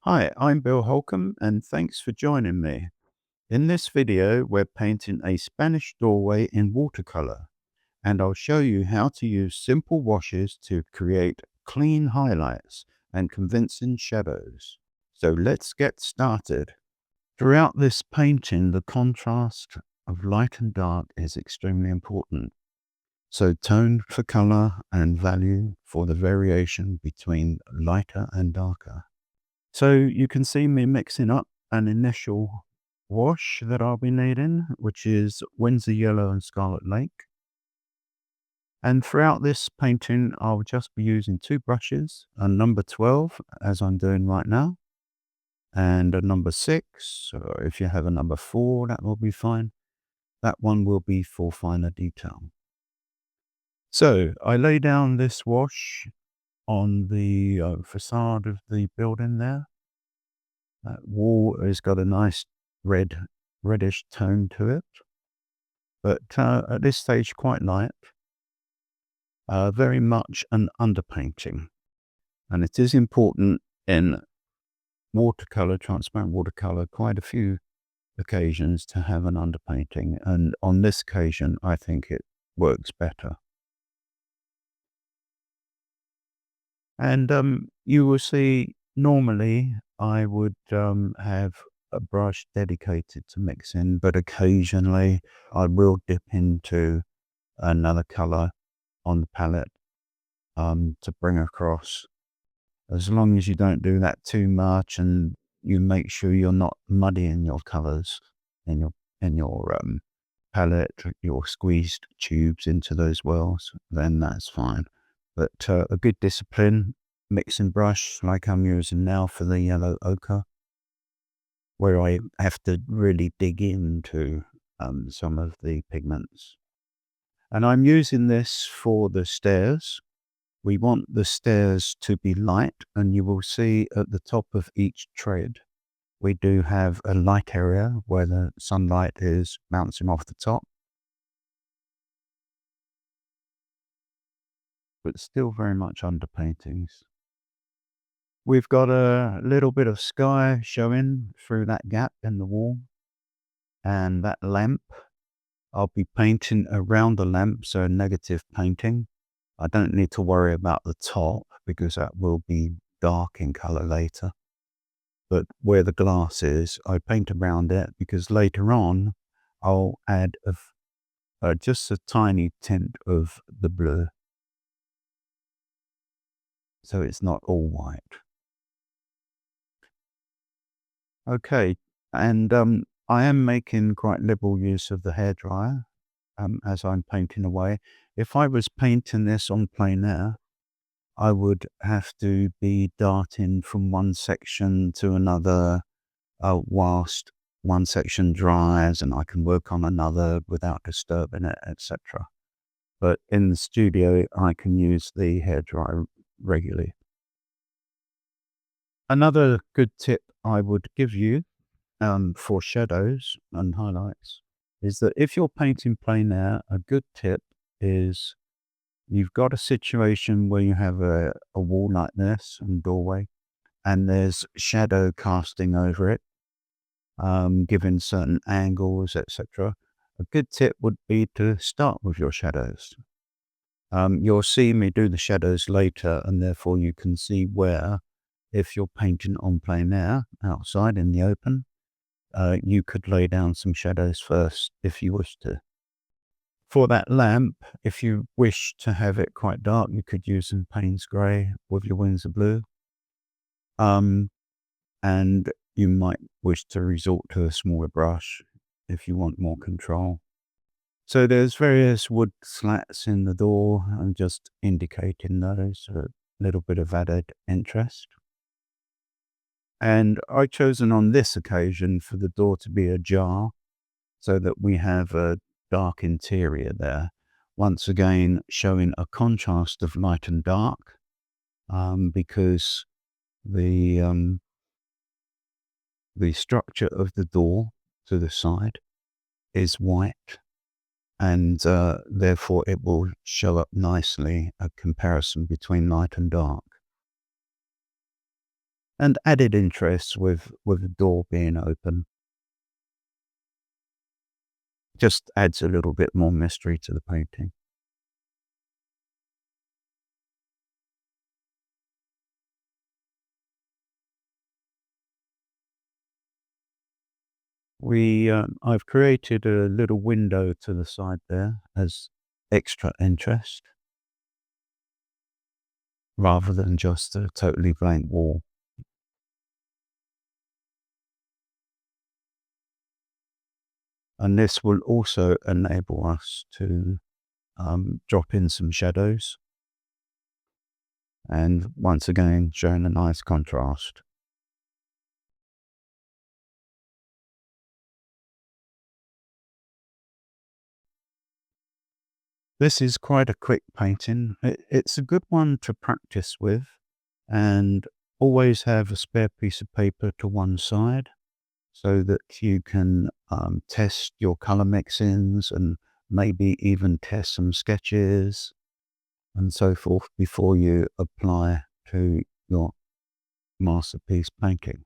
Hi, I'm Bill Holcomb and thanks for joining me. In this video, we're painting a Spanish doorway in watercolor, and I'll show you how to use simple washes to create clean highlights and convincing shadows. So let's get started. Throughout this painting, the contrast of light and dark is extremely important. So tone for color and value for the variation between lighter and darker. So you can see me mixing up an initial wash that I'll be needing, which is Winsor Yellow and Scarlet Lake. And throughout this painting, I'll just be using two brushes, a number 12, as I'm doing right now, and a number 6, or if you have a number 4, that will be fine. That one will be for finer detail. So I lay down this wash on the facade of the building there. That wall has got a nice reddish tone to it, but at this stage quite light, very much an underpainting. And it is important in watercolor, transparent watercolor, quite a few occasions to have an underpainting. And on this occasion, I think it works better. And you will see normally I would have a brush dedicated to mixing, but occasionally I will dip into another color on the palette to bring across. As long as you don't do that too much and you make sure you're not muddying your colors in your palette, your squeezed tubes into those wells, then that's fine. But a good discipline mixing brush like I'm using now for the yellow ochre, where I have to really dig into some of the pigments. And I'm using this for the stairs. We want the stairs to be light, and you will see at the top of each tread, we do have a light area where the sunlight is bouncing off the top, but still very much underpaintings. We've got a little bit of sky showing through that gap in the wall, and that lamp, I'll be painting around the lamp, so negative painting. I don't need to worry about the top because that will be dark in color later. But where the glass is, I paint around it because later on I'll add just a tiny tint of the blue. So it's not all white. Okay, and I am making quite liberal use of the hairdryer as I'm painting away. If I was painting this on plein air, I would have to be darting from one section to another whilst one section dries, and I can work on another without disturbing it, etc. But in the studio, I can use the hairdryer regularly. Another good tip I would give you for shadows and highlights is that if you're painting plein air, a good tip is you've got a situation where you have a wall like this and doorway, and there's shadow casting over it, given certain angles, etc. A good tip would be to start with your shadows. You'll see me do the shadows later, and therefore you can see where, if you're painting on plein air outside in the open, you could lay down some shadows first if you wish to. For that lamp, if you wish to have it quite dark, you could use some Payne's Grey with your Winsor Blue. And you might wish to resort to a smaller brush if you want more control. So there's various wood slats in the door. I'm just indicating those for a little bit of added interest. And I've chosen on this occasion for the door to be ajar so that we have a dark interior there. Once again, showing a contrast of light and dark because the structure of the door to the side is white, and therefore it will show up nicely a comparison between light and dark. and added interest with the door being open. Just adds a little bit more mystery to the painting. I've created a little window to the side there as extra interest rather than just a totally blank wall. And this will also enable us to drop in some shadows and once again showing a nice contrast. This is quite a quick painting. It's a good one to practice with, and always have a spare piece of paper to one side so that you can test your color mixings and maybe even test some sketches and so forth before you apply to your masterpiece painting.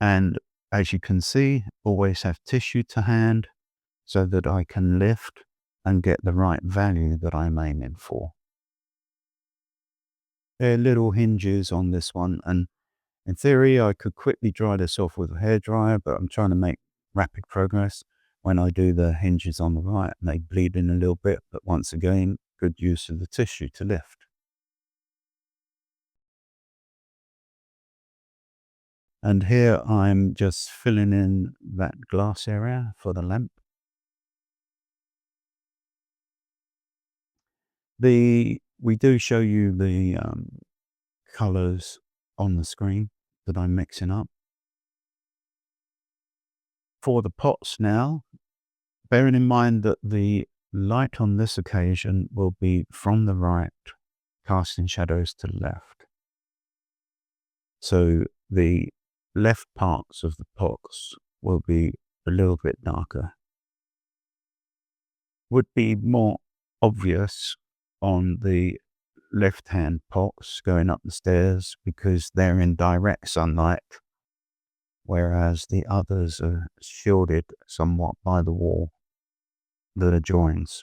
And as you can see, always have tissue to hand so that I can lift and get the right value that I'm aiming for. There are little hinges on this one, and in theory I could quickly dry this off with a hairdryer, but I'm trying to make rapid progress. When I do the hinges on the right, they bleed in a little bit, but once again, good use of the tissue to lift. And here I'm just filling in that glass area for the lamp. We do show you the colors on the screen that I'm mixing up. For the pots now, bearing in mind that the light on this occasion will be from the right, casting shadows to the left. So the left parts of the pots will be a little bit darker. Would be more obvious on the left-hand pots going up the stairs because they're in direct sunlight, whereas the others are shielded somewhat by the wall that adjoins.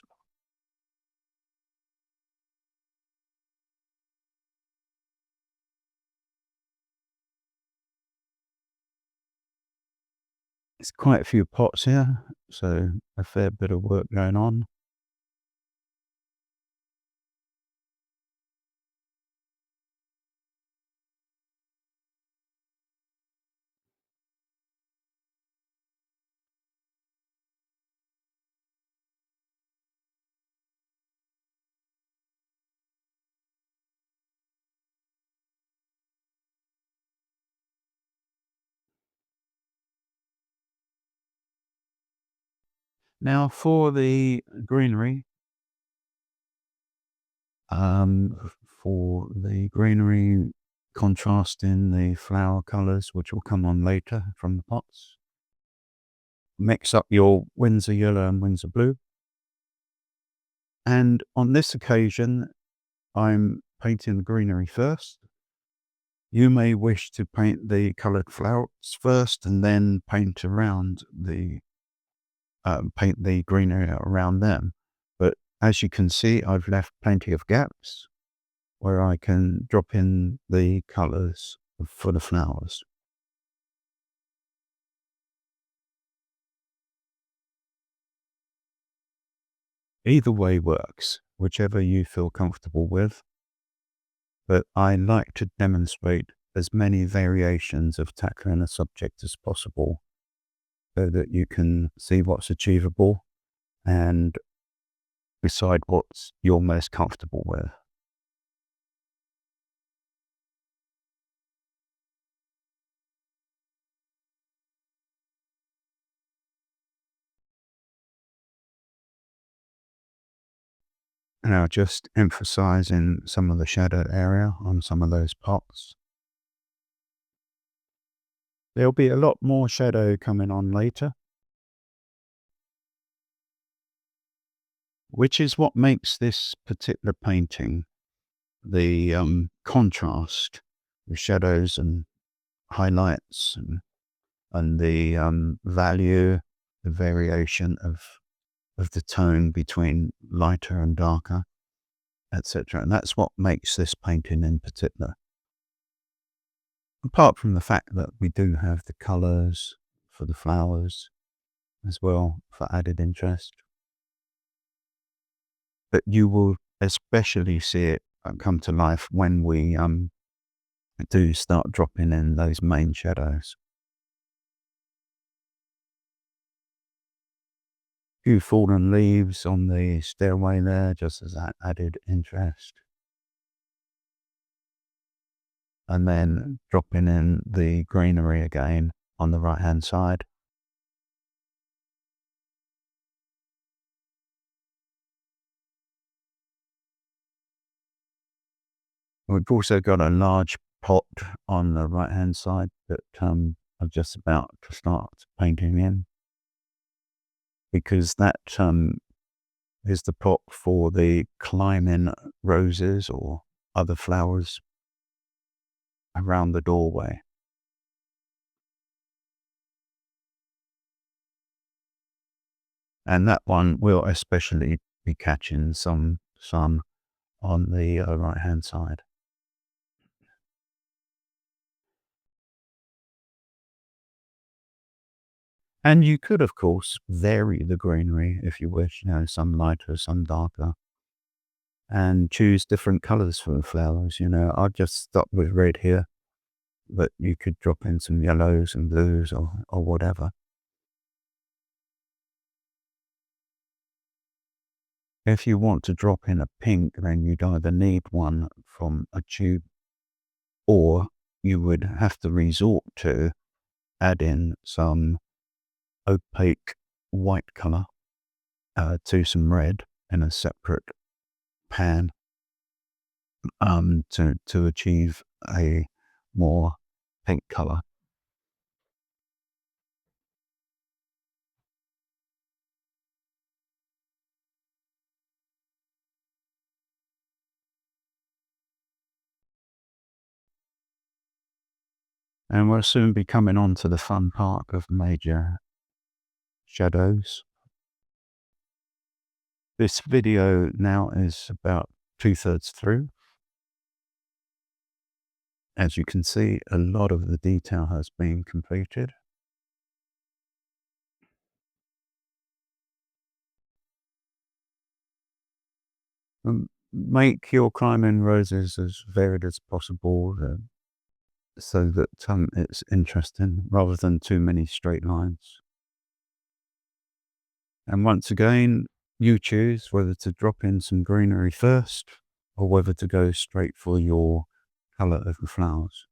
It's quite a few pots here, so a fair bit of work going on. Now for the greenery, for the greenery contrasting the flower colors, which will come on later from the pots. Mix up your Winsor Yellow and Winsor Blue. And on this occasion, I'm painting the greenery first. You may wish to paint the colored flowers first and then paint the greenery around them. But as you can see, I've left plenty of gaps where I can drop in the colors for the flowers. Either way works, whichever you feel comfortable with. But I like to demonstrate as many variations of tackling a subject as possible so that you can see what's achievable and decide what you're most comfortable with. Now just emphasizing some of the shadow area on some of those pots. There'll be a lot more shadow coming on later, which is what makes this particular painting the contrast, the shadows and highlights, and the value, the variation of the tone between lighter and darker, etc. And that's what makes this painting in particular. Apart from the fact that we do have the colours for the flowers as well for added interest. But you will especially see it come to life when we do start dropping in those main shadows. Few fallen leaves on the stairway there, just as that added interest. And then dropping in the greenery again on the right hand side. We've also got a large pot on the right hand side that I'm just about to start painting in, because that is the pot for the climbing roses or other flowers around the doorway. And that one will especially be catching some sun on the right hand side. And you could, of course, vary the greenery if you wish, some lighter, some darker, and choose different colors for the flowers. I'll just stop with red here, but you could drop in some yellows and blues or whatever. If you want to drop in a pink, then you'd either need one from a tube, or you would have to resort to add in some opaque white color to some red in a separate pan to achieve a more pink color. And we'll soon be coming on to the fun part of major shadows. This video now is about 2/3 through. As you can see, a lot of the detail has been completed. Make your climbing roses as varied as possible, so that it's interesting rather than too many straight lines. And once again, you choose whether to drop in some greenery first or whether to go straight for your colour of the flowers.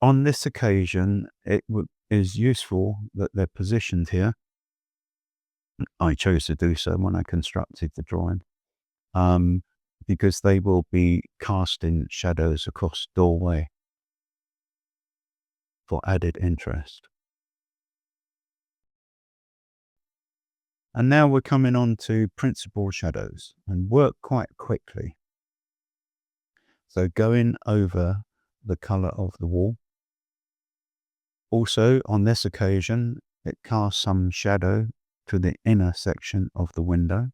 On this occasion, it is useful that they're positioned here. I chose to do so when I constructed the drawing, because they will be casting shadows across the doorway for added interest. And now we're coming on to principal shadows, and work quite quickly. So going over the colour of the wall. Also, on this occasion, it casts some shadow to the inner section of the window,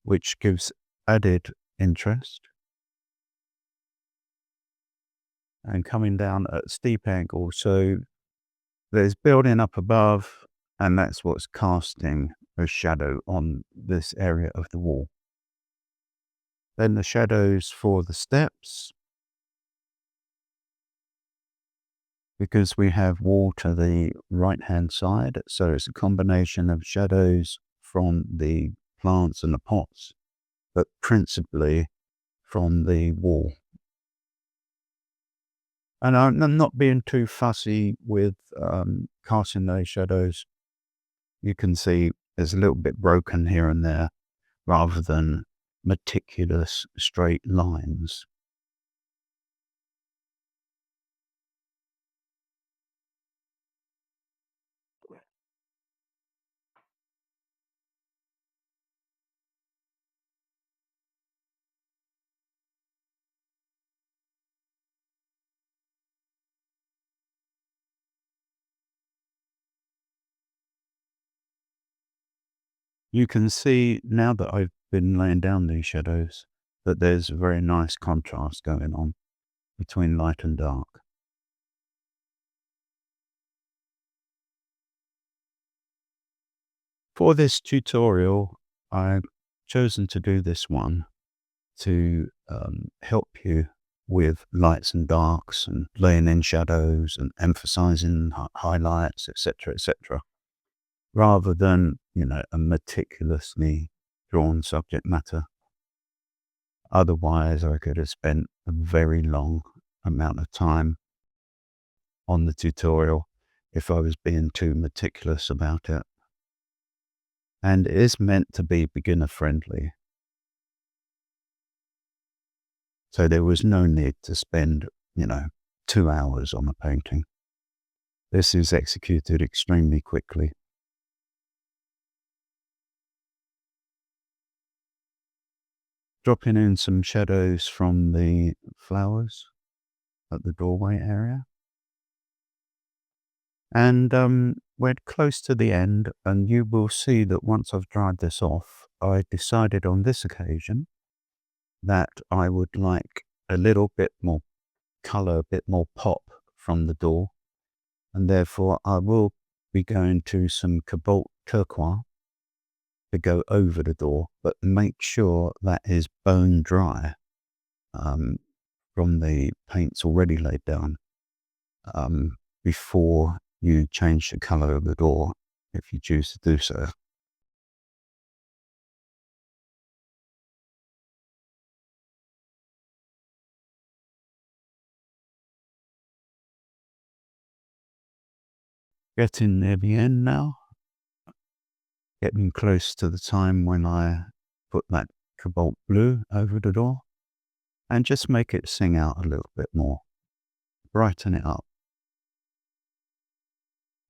which gives added interest. And coming down at a steep angle, so there's building up above, and that's what's casting a shadow on this area of the wall. Then the shadows for the steps, because we have wall to the right hand side, so it's a combination of shadows from the plants and the pots, but principally from the wall. And I'm not being too fussy with casting those shadows. You can see there's a little bit broken here and there rather than meticulous straight lines. You can see now that I've been laying down these shadows that there's a very nice contrast going on between light and dark. For this tutorial, I've chosen to do this one to help you with lights and darks and laying in shadows and emphasizing highlights, etc., rather than, a meticulously drawn subject matter. Otherwise, I could have spent a very long amount of time on the tutorial if I was being too meticulous about it. And it is meant to be beginner friendly. So there was no need to spend, 2 hours on a painting. This is executed extremely quickly. Dropping in some shadows from the flowers at the doorway area. And we're close to the end, and you will see that once I've dried this off, I decided on this occasion that I would like a little bit more color, a bit more pop from the door, and therefore I will be going to some Cobalt Turquoise to go over the door, but make sure that is bone dry from the paints already laid down before you change the color of the door, if you choose to do so. Getting near the end now, getting close to the time when I put that Cobalt Blue over the door, and just make it sing out a little bit more, brighten it up.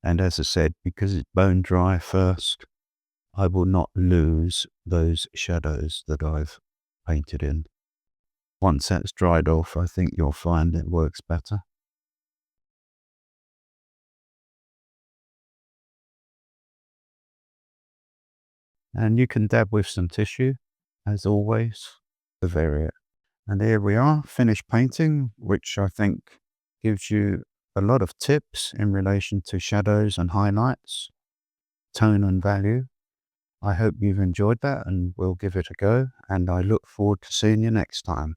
And as I said, because it's bone dry first, I will not lose those shadows that I've painted in. Once that's dried off, I think you'll find it works better. And you can dab with some tissue, as always, to vary it. And here we are, finished painting, which I think gives you a lot of tips in relation to shadows and highlights, tone and value. I hope you've enjoyed that, and we'll give it a go, and I look forward to seeing you next time.